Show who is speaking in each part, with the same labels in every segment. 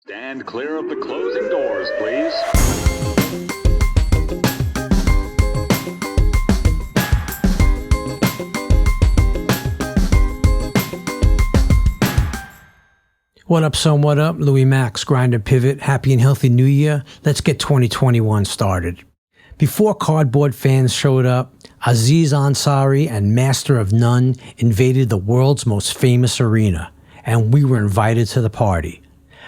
Speaker 1: Stand clear of the closing doors, please.
Speaker 2: What up, son? What up? Louie Max, Grind&Pivot. Happy and healthy new year. Let's get 2021 started. Before cardboard fans showed up, Aziz Ansari and Master of None invaded the world's most famous arena, and we were invited to the party.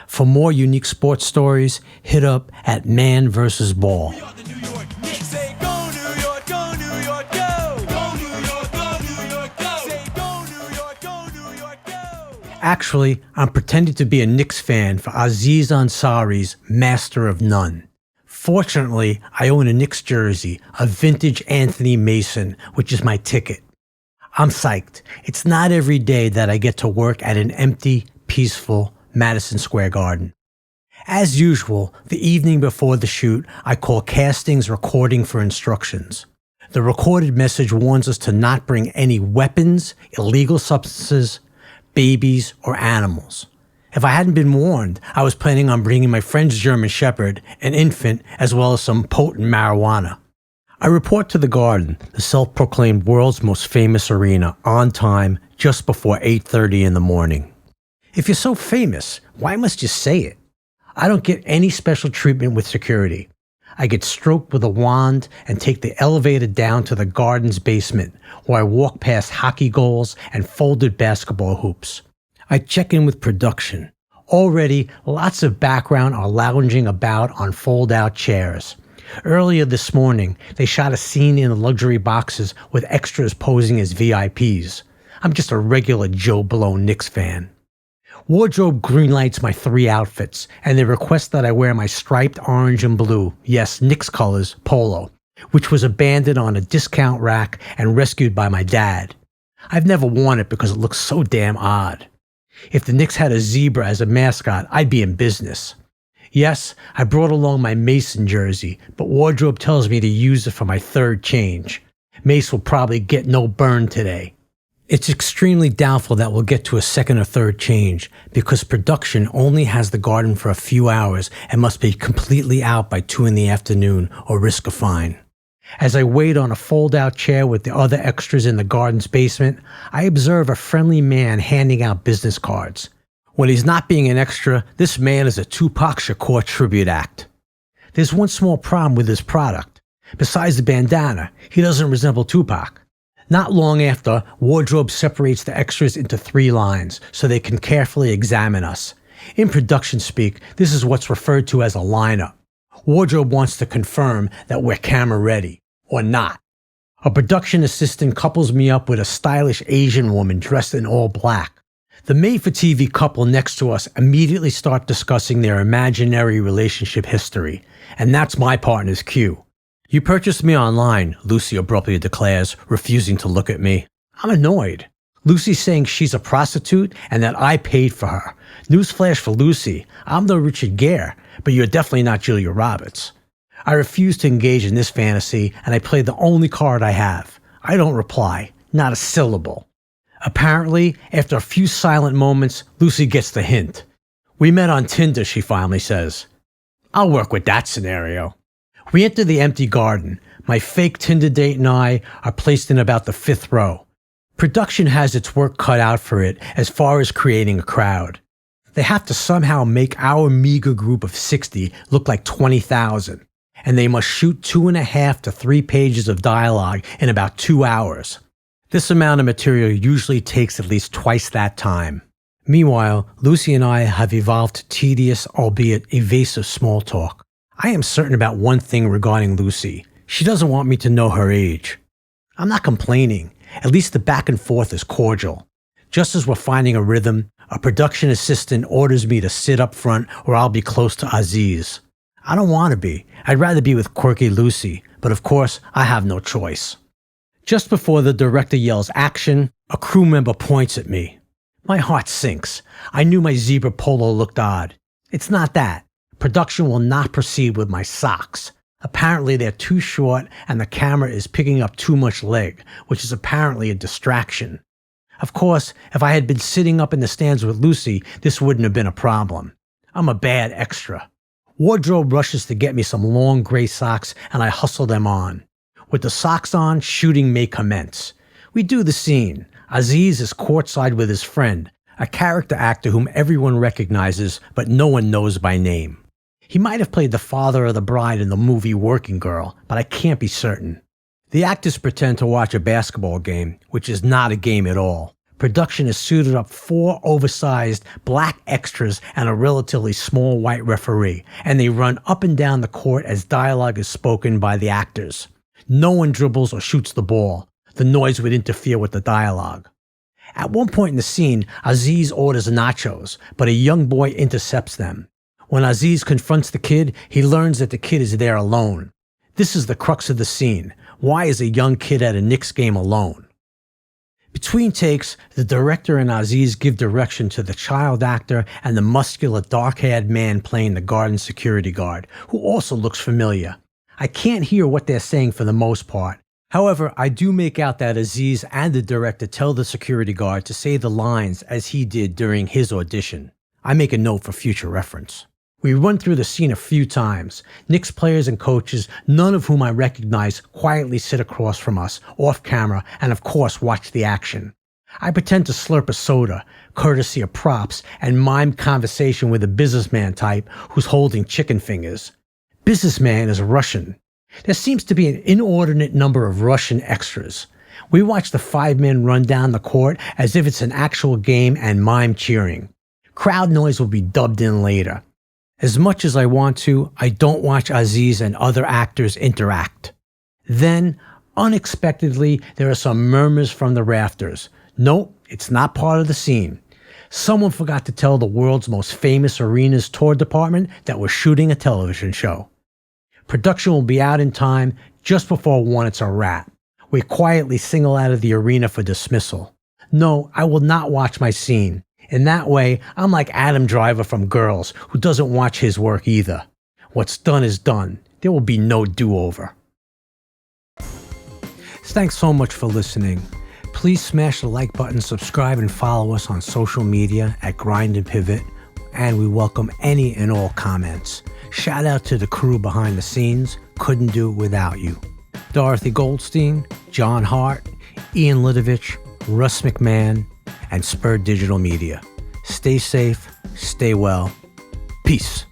Speaker 2: For more unique sports stories, hit up at Man vs. Ball.
Speaker 3: We are the New York Knicks. Say go New York, go New York, go! Go New York, go New York, go! Say go New York, go New York, go!
Speaker 2: Actually, I'm pretending to be a Knicks fan for Aziz Ansari's Master of None. Fortunately, I own a Knicks jersey, a vintage Anthony Mason, which is my ticket. I'm psyched. It's not every day that I get to work at an empty, peaceful Madison Square Garden. As usual, the evening before the shoot, I call castings recording for instructions. The recorded message warns us to not bring any weapons, illegal substances, babies, or animals. If I hadn't been warned, I was planning on bringing my friend's German Shepherd, an infant, as well as some potent marijuana. I report to the Garden, the self-proclaimed world's most famous arena, on time, just before 8:30 in the morning. If you're so famous, why must you say it? I don't get any special treatment with security. I get stroked with a wand and take the elevator down to the Garden's basement, where I walk past hockey goals and folded basketball hoops. I check in with production. Already, lots of background are lounging about on fold-out chairs. Earlier this morning, they shot a scene in the luxury boxes with extras posing as VIPs. I'm just a regular Joe Blow Knicks fan. Wardrobe greenlights my 3 outfits, and they request that I wear my striped orange and blue, yes, Knicks colors, polo, which was abandoned on a discount rack and rescued by my dad. I've never worn it because it looks so damn odd. If the Knicks had a zebra as a mascot, I'd be in business. Yes, I brought along my Mason jersey, but wardrobe tells me to use it for my 3rd change. Mace will probably get no burn today. It's extremely doubtful that we'll get to a 2nd or 3rd change because production only has the Garden for a few hours and must be completely out by 2 in the afternoon or risk a fine. As I wait on a fold-out chair with the other extras in the Garden's basement, I observe a friendly man handing out business cards. When he's not being an extra, this man is a Tupac Shakur tribute act. There's one small problem with his product. Besides the bandana, he doesn't resemble Tupac. Not long after, wardrobe separates the extras into 3 lines so they can carefully examine us. In production speak, this is what's referred to as a lineup. Wardrobe wants to confirm that we're camera ready, or not. A production assistant couples me up with a stylish Asian woman dressed in all black. The made-for-TV couple next to us immediately start discussing their imaginary relationship history, and that's my partner's cue. "You purchased me online," Lucy abruptly declares, refusing to look at me. I'm annoyed. Lucy's saying she's a prostitute and that I paid for her. Newsflash for Lucy, I'm no Richard Gere, but you're definitely not Julia Roberts. I refuse to engage in this fantasy, and I play the only card I have. I don't reply, not a syllable. Apparently, after a few silent moments, Lucy gets the hint. "We met on Tinder," she finally says. I'll work with that scenario. We enter the empty Garden. My fake Tinder date and I are placed in about the 5th row. Production has its work cut out for it as far as creating a crowd. They have to somehow make our meager group of 60 look like 20,000, and they must shoot 2.5 to 3 pages of dialogue in about 2 hours. This amount of material usually takes at least twice that time. Meanwhile, Lucy and I have evolved to tedious, albeit evasive small talk. I am certain about one thing regarding Lucy. She doesn't want me to know her age. I'm not complaining. At least the back and forth is cordial. Just as we're finding a rhythm, a production assistant orders me to sit up front or I'll be close to Aziz. I don't want to be. I'd rather be with quirky Lucy, but of course, I have no choice. Just before the director yells action, a crew member points at me. My heart sinks. I knew my zebra polo looked odd. It's not that. Production will not proceed with my socks. Apparently they're too short and the camera is picking up too much leg, which is apparently a distraction. Of course, if I had been sitting up in the stands with Lucy, this wouldn't have been a problem. I'm a bad extra. Wardrobe rushes to get me some long gray socks and I hustle them on. With the socks on, shooting may commence. We do the scene. Aziz is courtside with his friend, a character actor whom everyone recognizes but no one knows by name. He might have played the father of the bride in the movie Working Girl, but I can't be certain. The actors pretend to watch a basketball game, which is not a game at all. Production has suited up 4 oversized black extras and a relatively small white referee, and they run up and down the court as dialogue is spoken by the actors. No one dribbles or shoots the ball. The noise would interfere with the dialogue. At one point in the scene, Aziz orders nachos, but a young boy intercepts them. When Aziz confronts the kid, he learns that the kid is there alone. This is the crux of the scene. Why is a young kid at a Knicks game alone? Between takes, the director and Aziz give direction to the child actor and the muscular dark-haired man playing the garden security guard, who also looks familiar. I can't hear what they're saying for the most part. However, I do make out that Aziz and the director tell the security guard to say the lines as he did during his audition. I make a note for future reference. We run through the scene a few times. Knicks players and coaches, none of whom I recognize, quietly sit across from us, off camera, and of course watch the action. I pretend to slurp a soda, courtesy of props, and mime conversation with a businessman type who's holding chicken fingers. Businessman is Russian. There seems to be an inordinate number of Russian extras. We watch the 5 men run down the court as if it's an actual game and mime cheering. Crowd noise will be dubbed in later. As much as I want to, I don't watch Aziz and other actors interact. Then, unexpectedly, there are some murmurs from the rafters. Nope, it's not part of the scene. Someone forgot to tell the world's most famous arena's tour department that we're shooting a television show. Production will be out in time. Just before 1, it's a wrap. We quietly single out of the arena for dismissal. No, I will not watch my scene. In that way, I'm like Adam Driver from Girls, who doesn't watch his work either. What's done is done. There will be no do-over. Thanks so much for listening. Please smash the like button, subscribe, and follow us on social media at Grind&Pivot, and we welcome any and all comments. Shout out to the crew behind the scenes. Couldn't do it without you. Dorothy Goldstein, John Hart, Ian Lidovich, Russ McMahon, and Spur Digital Media. Stay safe, stay well. Peace.